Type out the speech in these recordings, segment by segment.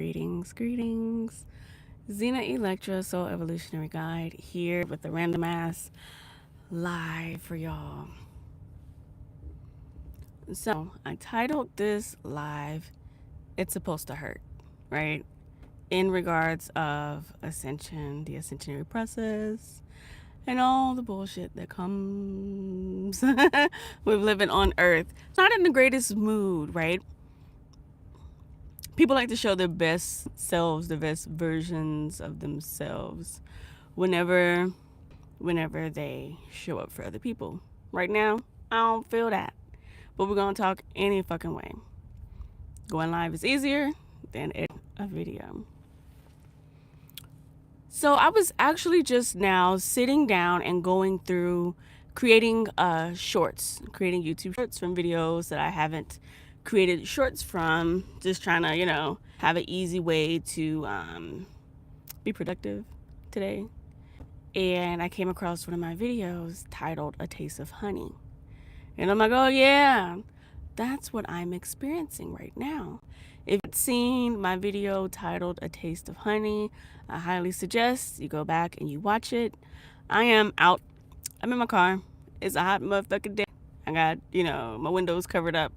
Greetings. Xena Electra Soul Evolutionary Guide here with the random ass live for y'all. So, I titled this live, It's Supposed to Hurt, right? In regards of Ascension, the ascensionary process, and all the bullshit that comes with living on Earth. It's not in the greatest mood, right? People like to show their best selves, the best versions of themselves whenever they show up for other people. Right now, I don't feel that. But we're going to talk any fucking way. Going live is easier than a video. So I was actually just now sitting down and going through creating shorts, creating YouTube shorts from videos that I haven't created shorts from, just trying to, have an easy way to be productive today. And I came across one of my videos titled A Taste of Honey. And I'm like, oh yeah, that's what I'm experiencing right now. If you've seen my video titled A Taste of Honey, I highly suggest you go back and you watch it. I am out. I'm in my car. It's a hot motherfucking day. I got, my windows covered up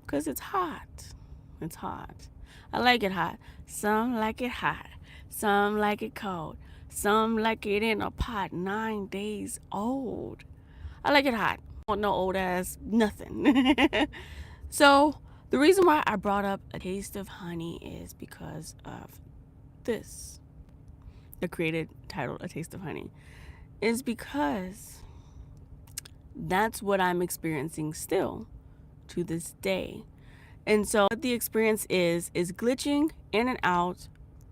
because it's hot. It's hot. I like it hot. Some like it hot. Some like it cold. Some like it in a pot 9 days old. I like it hot. I want no old ass nothing. So the reason why I brought up A Taste of Honey is because of this. The created title A Taste of Honey is because that's what I'm experiencing still to this day. And so what the experience is glitching in and out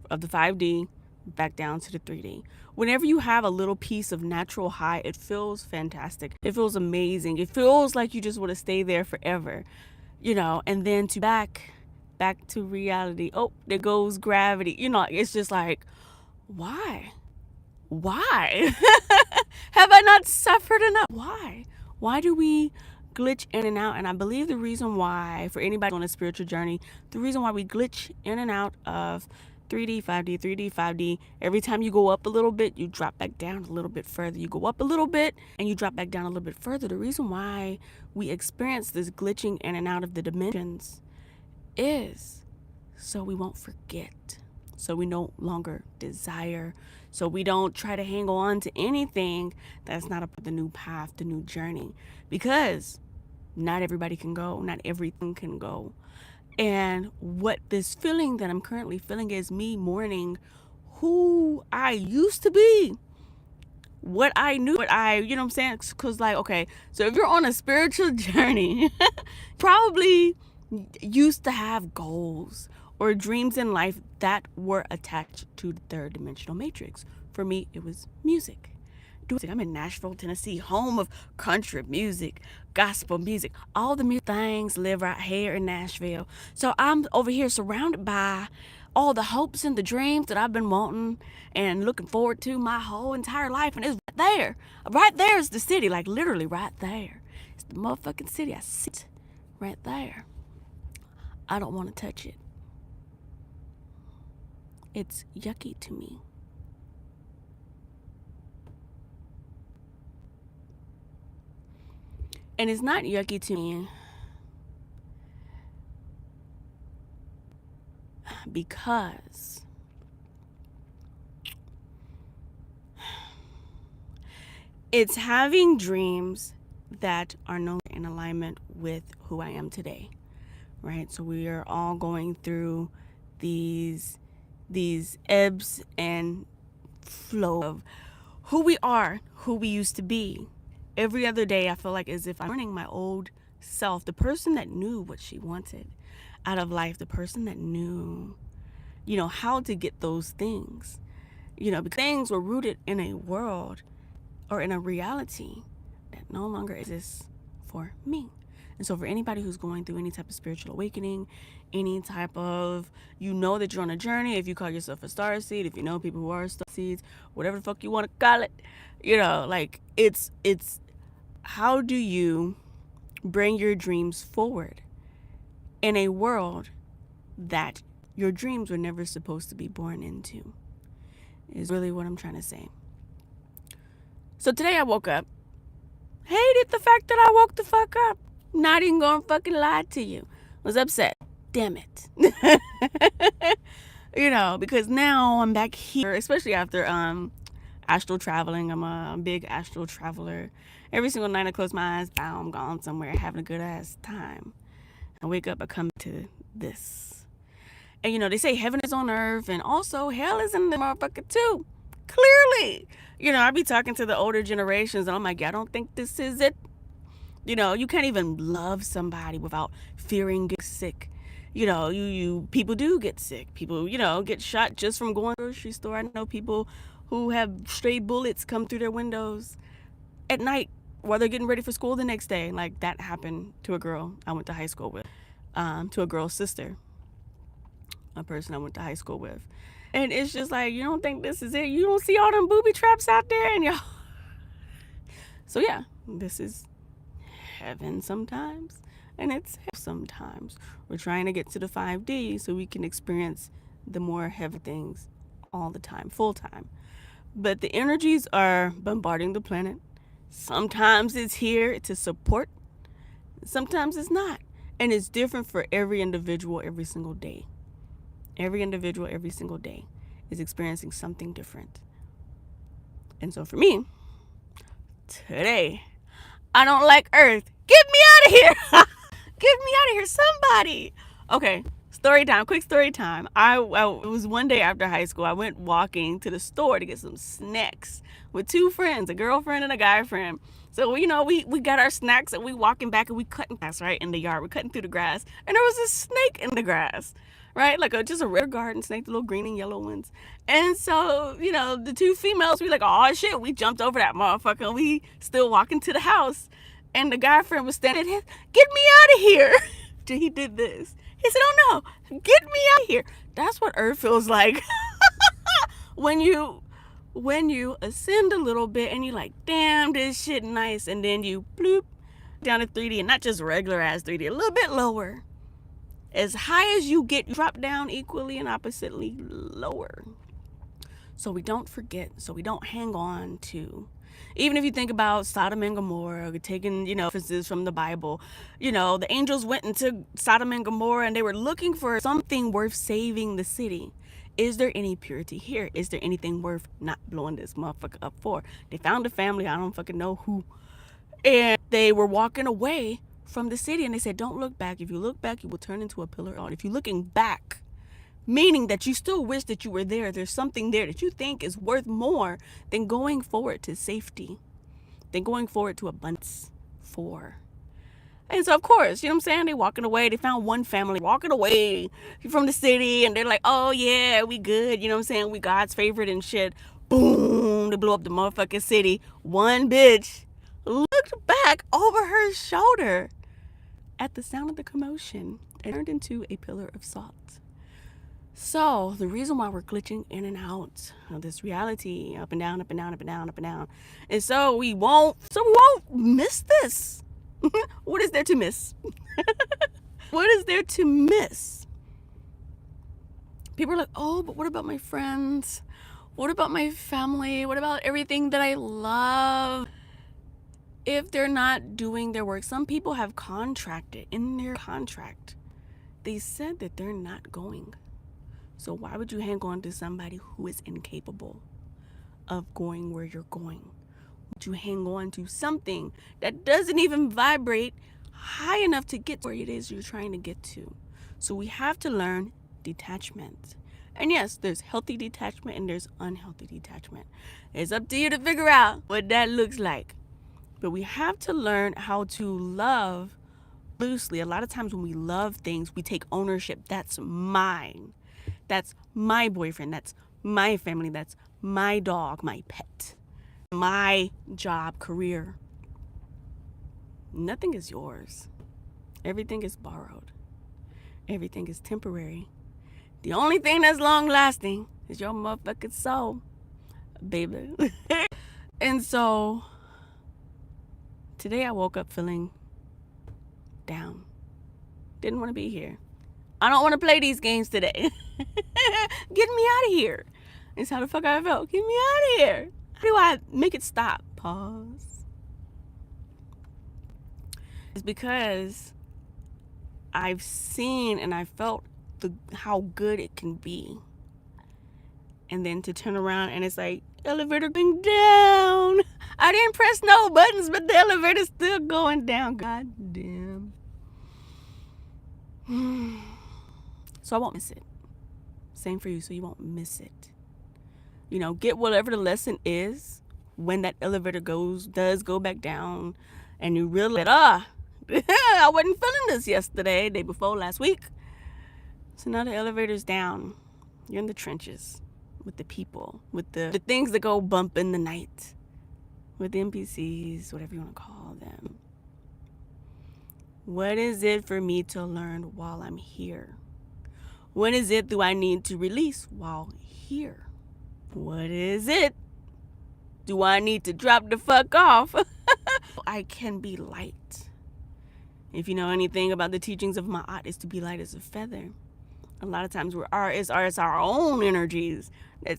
of the 5D back down to the 3D. Whenever you have a little piece of natural high, it feels fantastic. It feels amazing. It feels like you just want to stay there forever, and then to back to reality. Oh, there goes gravity. It's just like, why? Have I not suffered enough? Why do we glitch in and out? And I believe the reason why, for anybody on a spiritual journey, the reason why we glitch in and out of 3D, 5D, 3D, 5D, every time you go up a little bit, you drop back down a little bit further. You go up a little bit and you drop back down a little bit further. The reason why we experience this glitching in and out of the dimensions is so we won't forget, so we no longer desire, so we don't try to hang on to anything that's not the new path, the new journey, because not everybody can go, not everything can go. And what this feeling that I'm currently feeling is me mourning who I used to be, what I knew, you know what I'm saying? Because okay, so if you're on a spiritual journey, probably used to have goals or dreams in life that were attached to the third dimensional matrix. For me, it was music. I'm in Nashville, Tennessee, home of country music, gospel music. All the music things live right here in Nashville. So I'm over here surrounded by all the hopes and the dreams that I've been wanting and looking forward to my whole entire life. And it's right there. Right there is the city, like literally right there. It's the motherfucking city. I sit right there. I don't want to touch it. It's yucky to me. And it's not yucky to me because it's having dreams that are no longer in alignment with who I am today, right? So we are all going through these ebbs and flow of who we are, who we used to be. Every other day, I feel like as if I'm learning my old self, the person that knew what she wanted out of life, the person that knew, how to get those things, because things were rooted in a world or in a reality that no longer exists for me. And so for anybody who's going through any type of spiritual awakening, any type of, that you're on a journey, if you call yourself a star seed, if you know people who are star seeds, whatever the fuck you want to call it, it's how do you bring your dreams forward in a world that your dreams were never supposed to be born into, is really what I'm trying to say. So today I woke up, hated the fact that I woke the fuck up. Not even gonna fucking lie to you. Was upset. Damn it. Because now I'm back here, especially after astral traveling. I'm a big astral traveler. Every single night I close my eyes, bow, I'm gone somewhere having a good ass time. I wake up, I come to this. And they say heaven is on earth, and also hell is in the motherfucker too. Clearly. I be talking to the older generations, and I'm like, I don't think this is it. You can't even love somebody without fearing getting sick. You people do get sick. People, get shot just from going to the grocery store. I know people who have stray bullets come through their windows at night while they're getting ready for school the next day. Like, that happened to a girl I went to high school with, to a girl's sister, a person I went to high school with. And it's just like, you don't think this is it? You don't see all them booby traps out there? And y'all. So yeah, this is heaven sometimes, and it's hell sometimes. We're trying to get to the 5D so we can experience the more heaven things all the time, full time. But the energies are bombarding the planet. Sometimes it's here to support, sometimes it's not. And it's different for every individual every single day. Every individual every single day is experiencing something different. And so for me, today, I don't like Earth. Get me out of here. Get me out of here, somebody. Okay, story time, quick story time. It was one day after high school. I went walking to the store to get some snacks with two friends, a girlfriend and a guy friend. So, we got our snacks and we walking back and we cutting grass, right, in the yard. We're cutting through the grass. And there was a snake in the grass, right? Like just a rare garden snake, the little green and yellow ones. And so, the two females, we like, oh shit, we jumped over that motherfucker and we still walking to the house. And the guy friend was standing there, get me out of here. He did this. He said, oh no, get me out of here. That's what Earth feels like. When you ascend a little bit and you're like, damn, this shit nice. And then you bloop down to 3D, and not just regular ass 3D, a little bit lower. As high as you get, you drop down equally and oppositely lower. So we don't forget, so we don't hang on to. Even if you think about Sodom and Gomorrah, taking, references from the Bible, the angels went into Sodom and Gomorrah and they were looking for something worth saving the city. Is there any purity here? Is there anything worth not blowing this motherfucker up for? They found a family, I don't fucking know who, and they were walking away from the city and they said, don't look back. If you look back, you will turn into a pillar of. If you're looking back, meaning that you still wish that you were there, there's something there that you think is worth more than going forward to safety, than going forward to abundance for. And so, of course, you know what I'm saying? They walking away. They found one family walking away from the city, and they're like, oh, yeah, we good. You know what I'm saying? We God's favorite and shit. Boom, they blew up the motherfucking city. One bitch looked back over her shoulder at the sound of the commotion and turned into a pillar of salt. So the reason why we're glitching in and out of this reality, up and down, up and down, up and down, up and down, and so we won't miss this. What is there to miss? What is there to miss? People are like, oh, but what about my friends? What about my family? What about everything that I love? If they're not doing their work, some people have contracted in their contract. They said that they're not going. So why would you hang on to somebody who is incapable of going where you're going? Would you hang on to something that doesn't even vibrate high enough to get where it is you're trying to get to? So we have to learn detachment. And yes, there's healthy detachment and there's unhealthy detachment. It's up to you to figure out what that looks like. But we have to learn how to love loosely. A lot of times when we love things, we take ownership. That's mine. That's my boyfriend. That's my family. That's my dog, my pet, my job, career. Nothing is yours. Everything is borrowed. Everything is temporary. The only thing that's long lasting is your motherfucking soul, baby. And so today I woke up feeling down. Didn't want to be here. I don't want to play these games today. Get me out of here. It's how the fuck I felt. Get me out of here. How do I make it stop? Pause. It's because I've seen and I felt how good it can be. And then to turn around and it's like, elevator going down. I didn't press no buttons, but the elevator's still going down. God damn. So I won't miss it. Same for you, so you won't miss it. You know, get whatever the lesson is when that elevator does go back down and you realize, I wasn't feeling this yesterday, day before, last week. So now the elevator's down. You're in the trenches with the people, with the things that go bump in the night, with the NPCs, whatever you want to call them. What is it for me to learn while I'm here? What is it do I need to release while here? What is it do I need to drop the fuck off? I can be light. If you know anything about the teachings of Ma'at, is to be light as a feather. A lot of times it's our own energies.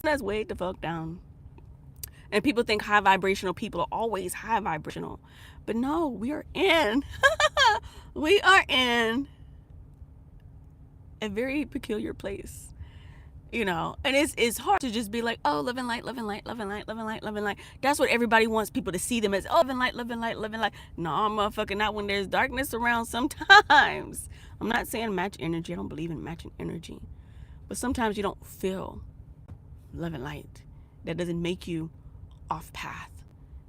Let's way the fuck down. And people think high vibrational people are always high vibrational. But no, we are in. We are in a very peculiar place. You know, and it's hard to just be like, oh, living light, living light, living light, living light, living light. That's what everybody wants people to see them as. Oh, living light, living light, living light. No, motherfucker, not when there's darkness around sometimes. I'm not saying match energy. I don't believe in matching energy. But sometimes you don't feel living light. That doesn't make you off path.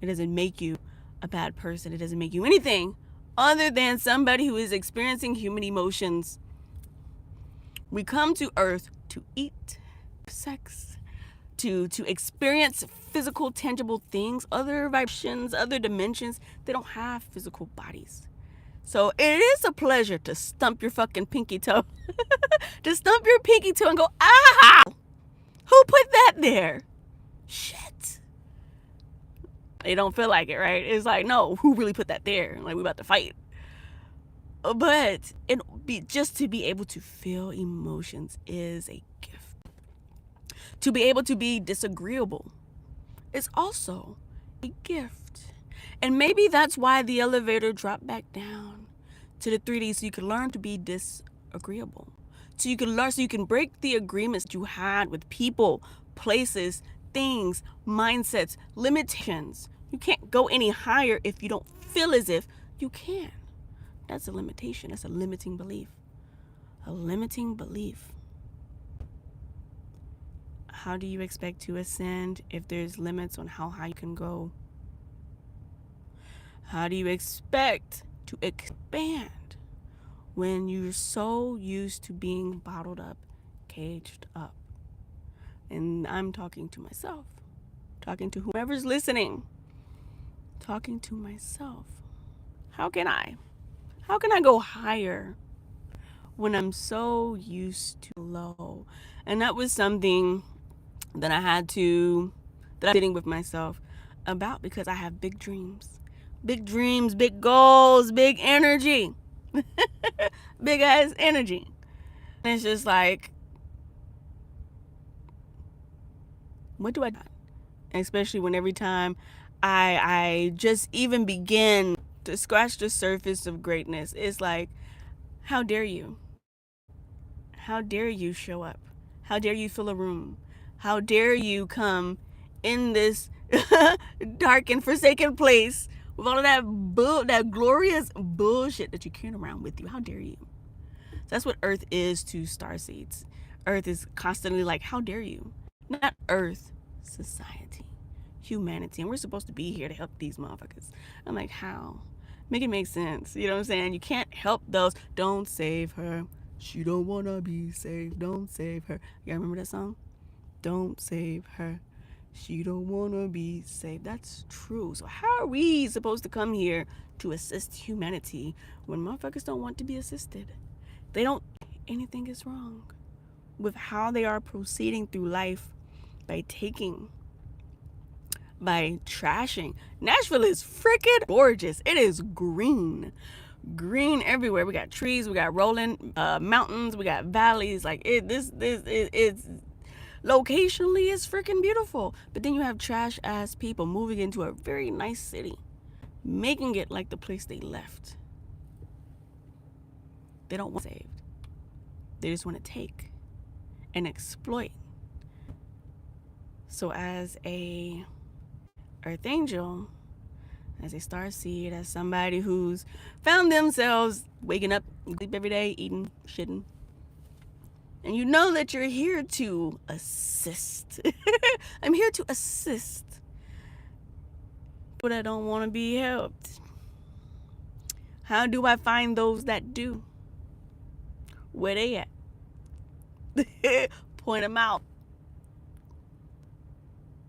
It doesn't make you a bad person. It doesn't make you anything other than somebody who is experiencing human emotions. We come to Earth to eat, sex, to experience physical, tangible things, other vibrations, other dimensions. They don't have physical bodies. So it is a pleasure to stump your fucking pinky toe. To stump your pinky toe and go, ah! Who put that there? Shit. They don't feel like it, right? It's like, no, who really put that there? Like, we about to fight. But just to be able to feel emotions is a gift. To be able to be disagreeable is also a gift. And maybe that's why the elevator dropped back down to the 3D, so you can learn to be disagreeable. So you can learn, so you can break the agreements that you had with people, places, things, mindsets, limitations. You can't go any higher if you don't feel as if you can. That's a limitation. That's a limiting belief. A limiting belief. How do you expect to ascend if there's limits on how high you can go? How do you expect to expand when you're so used to being bottled up, caged up? And I'm talking to myself, talking to whoever's listening, talking to myself. How can I go higher when I'm so used to low? And that was something that I'm sitting with myself about, because I have big dreams, big goals, big energy, big ass energy. And it's just like, what do I do? Especially when every time I just even begin to scratch the surface of greatness, it's like, how dare you? How dare you show up? How dare you fill a room? How dare you come in this dark and forsaken place with all of that glorious bullshit that you carry around with you? How dare you? So that's what Earth is to starseeds. Earth is constantly like, how dare you? Not Earth, society, humanity. And we're supposed to be here to help these motherfuckers. I'm like, how? Make it make sense. You know what I'm saying? You can't help those. Don't save her. She don't want to be saved. Don't save her. You remember that song? Don't save her. She don't want to be saved. That's true. So how are we supposed to come here to assist humanity when motherfuckers don't want to be assisted? They don't. Anything is wrong with how they are proceeding through life by trashing. Nashville is freaking gorgeous. It is green. green everywhere. We got trees, we got rolling mountains, we got valleys. Like it's locationally it's freaking beautiful. But then you have trash ass people moving into a very nice city, making it like the place they left. They don't want saved. They just want to take and exploit. So as a earth angel, as a star seed, as somebody who's found themselves waking up, sleep every day, eating, shitting, and you know that you're here to assist. I'm here to assist people that don't want to be helped. How do I find those that do? Where they at? Point them out.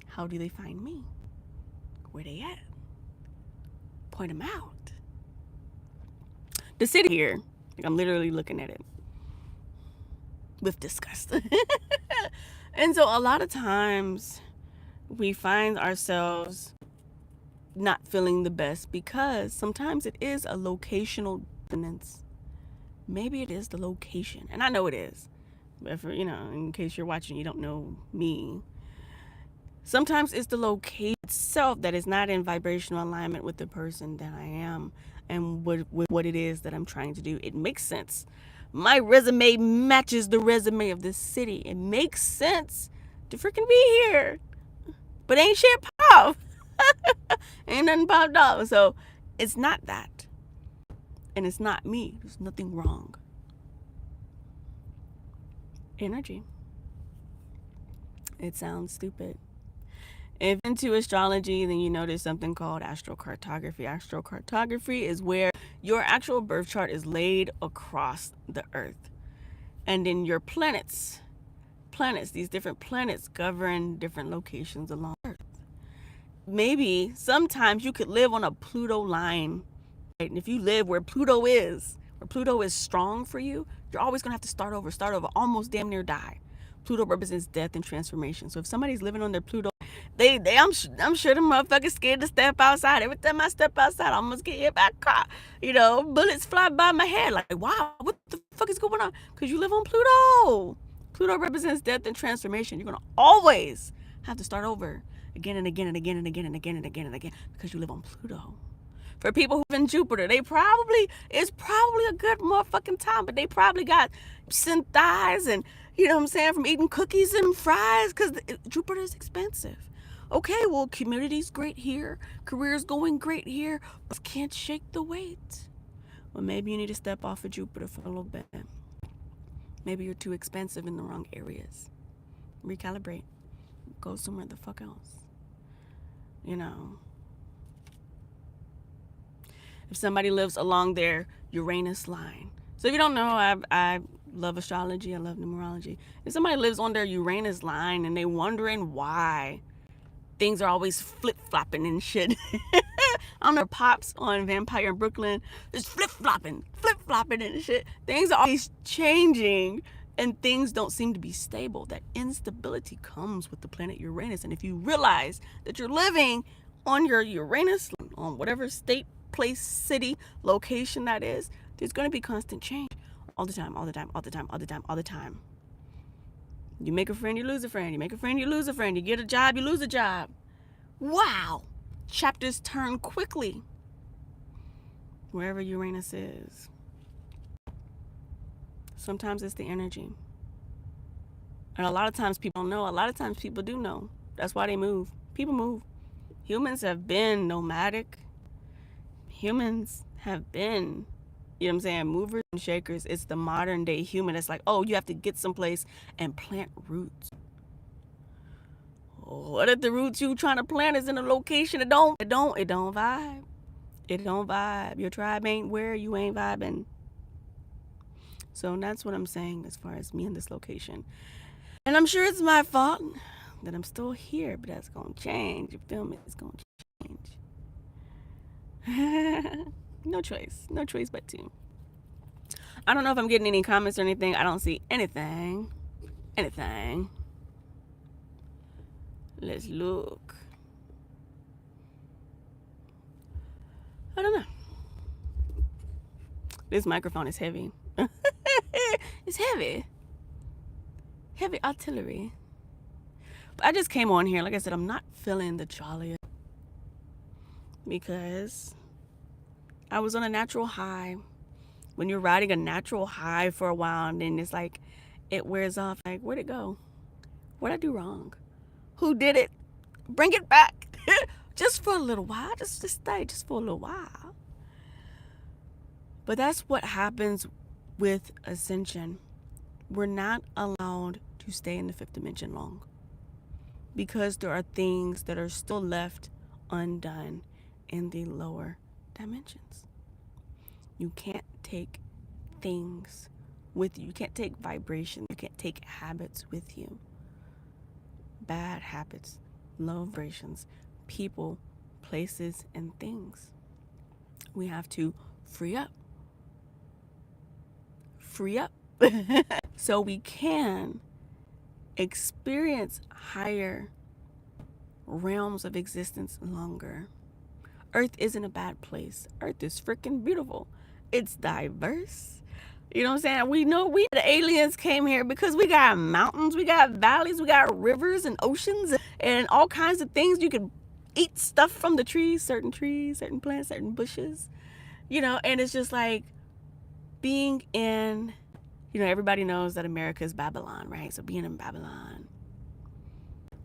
How do they find me? Where they at? Point them out. The city here, like I'm literally looking at it with disgust. And so a lot of times we find ourselves not feeling the best because sometimes it is a locational dissonance. Maybe it is the location, and I know it is. But for, in case you're watching, you don't know me. Sometimes it's the location itself that is not in vibrational alignment with the person that I am and with what it is that I'm trying to do. It makes sense. My resume matches the resume of this city. It makes sense to freaking be here. But ain't shit pop. Ain't nothing popped off. So it's not that. And it's not me. There's nothing wrong. Energy. It sounds stupid. If into astrology, then you know there's something called astrocartography. Astrocartography is where your actual birth chart is laid across the earth. And then your planets, these different planets govern different locations along earth. Maybe sometimes you could live on a Pluto line. Right? And if you live where Pluto is strong for you, you're always going to have to start over, almost damn near die. Pluto represents death and transformation. So if somebody's living on their Pluto, I'm sure the motherfuckers scared to step outside. Every time I step outside, I almost get hit by a car. Bullets fly by my head. Like, wow, what the fuck is going on? Because you live on Pluto. Pluto represents death and transformation. You're going to always have to start over again and again and again and again and again and again and again because you live on Pluto. For people who live in Jupiter, it's probably a good motherfucking time, but they probably got thighs and, from eating cookies and fries because Jupiter is expensive. Okay, well, community's great here, career's going great here, but can't shake the weight. Well, maybe you need to step off of Jupiter for a little bit. Maybe you're too expensive in the wrong areas. Recalibrate. Go somewhere the fuck else. If somebody lives along their Uranus line. So if you don't know, I love astrology, I love numerology. If somebody lives on their Uranus line and they're wondering why things are always flip-flopping and shit. I don't know, Pops on Vampire in Brooklyn, just flip-flopping and shit. Things are always changing and things don't seem to be stable. That instability comes with the planet Uranus. And if you realize that you're living on your Uranus, on whatever state, place, city, location that is, there's going to be constant change all the time. You make a friend, you lose a friend. You make a friend, you lose a friend. You get a job, you lose a job. Wow. Chapters turn quickly wherever Uranus is. Sometimes it's the energy. And a lot of times people don't know. A lot of times people do know. That's why they move. People move. Humans have been nomadic. Humans have been, movers and shakers. It's the modern day human. It's like, oh, you have to get someplace and plant roots. What if the roots you trying to plant is in a location it don't vibe. It don't vibe. Your tribe ain't where you ain't vibing. So that's what I'm saying as far as me in this location. And I'm sure it's my fault that I'm still here, but that's gonna change. You feel me? It's gonna change. No choice but to. I don't know if I'm getting any comments or anything. I don't see anything. Let's look. I don't know. This microphone is heavy. It's heavy. Heavy artillery. But I just came on here. Like I said, I'm not feeling the jolliest because I was on a natural high. When you're riding a natural high for a while and then it's like it wears off, like, where'd it go? What'd I do wrong? Who did it? Bring it back. Just for a little while. Just stay just for a little while. But that's what happens with Ascension. We're not allowed to stay in the fifth dimension long because there are things that are still left undone in the lower dimensions. You can't take things with you. You can't take vibration. You can't take habits with you. Bad habits, low vibrations, people, places, and things. We have to free up. Free up. So we can experience higher realms of existence longer. Earth isn't a bad place. Earth is freaking beautiful. It's diverse. You know what I'm saying? We know the aliens came here because we got mountains, we got valleys, we got rivers and oceans and all kinds of things. You can eat stuff from the trees, certain plants, certain bushes, you know, and it's just like being in, you know, everybody knows that America is Babylon, right? So being in Babylon,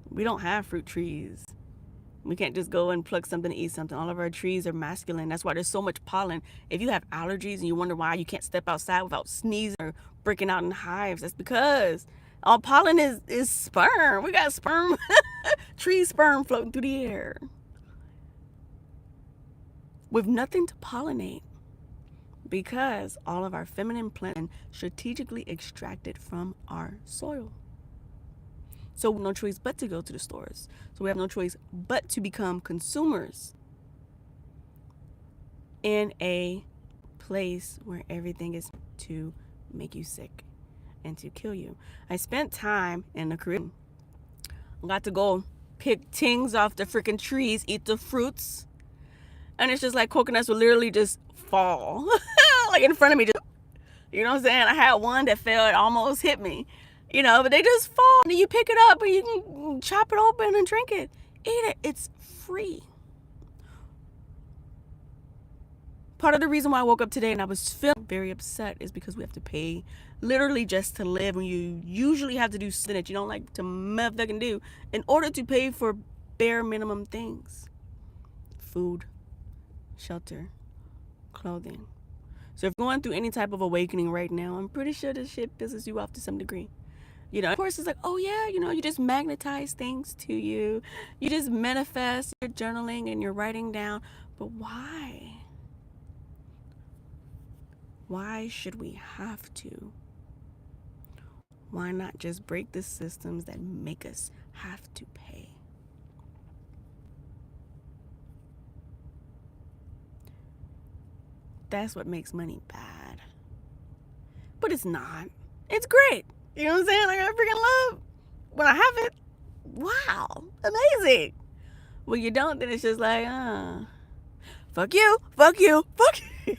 we don't have fruit trees. We can't just go and pluck something to eat something. All of our trees are masculine. That's why there's so much pollen. If you have allergies and you wonder why you can't step outside without sneezing or breaking out in hives, that's because all pollen is sperm. We got sperm, tree sperm floating through the air with nothing to pollinate because all of our feminine plants are strategically extracted from our soil. So we have no choice but to go to the stores. So we have no choice but to become consumers in a place where everything is to make you sick and to kill you. I spent time in the Caribbean. I got to go pick things off the freaking trees, eat the fruits. And it's just like coconuts will literally just fall like in front of me. Just, you know what I'm saying? I had one that fell, it almost hit me. You know, but they just fall and you pick it up and you can chop it open and drink it. Eat it. It's free. Part of the reason why I woke up today and I was feeling very upset is because we have to pay literally just to live when you usually have to do something that you don't like to motherfucking do in order to pay for bare minimum things. Food, shelter, clothing. So if you're going through any type of awakening right now, I'm pretty sure this shit pisses you off to some degree. You know, of course, it's like, oh yeah, you know, you just magnetize things to you. You just manifest, you're journaling and you're writing down. But why? Why should we have to? Why not just break the systems that make us have to pay? That's what makes money bad. But it's not. It's great. You know what I'm saying? Like, I freaking love when I have it. Wow. Amazing. When you don't, then it's just like, fuck you, fuck you, fuck you.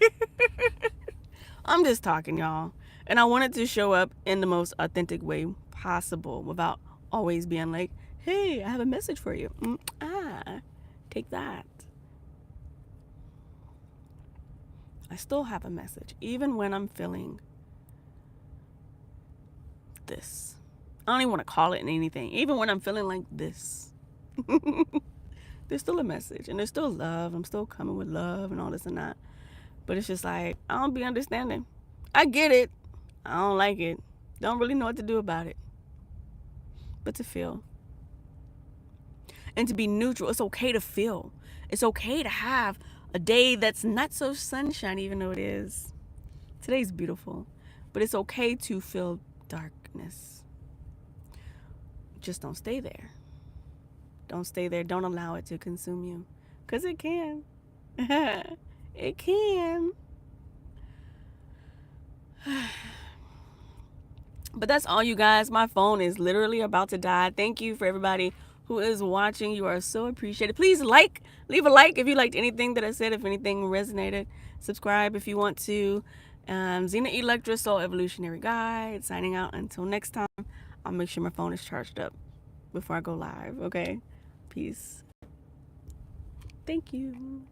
I'm just talking, y'all. And I wanted to show up in the most authentic way possible without always being like, hey, I have a message for you. Take that. I still have a message, even when I'm feeling this. I don't even want to call it anything. Even when I'm feeling like this, there's still a message and there's still love. I'm still coming with love and all this and that. But it's just like, I don't be understanding. I get it. I don't like it. Don't really know what to do about it. But to feel. And to be neutral. It's okay to feel. It's okay to have a day that's not so sunshiny, even though it is. Today's beautiful. But it's okay to feel darkness. Just don't stay there. Don't stay there. Don't allow it to consume you. Because it can. It can. But that's all, you guys. My phone is literally about to die. Thank you for everybody who is watching. You are so appreciated. Please leave a like if you liked anything that I said, if anything resonated. Subscribe if you want to. Xena Electra Soul Evolutionary Guide, signing out. Until next time, I'll make sure my phone is charged up before I go live, okay? Peace. Thank you.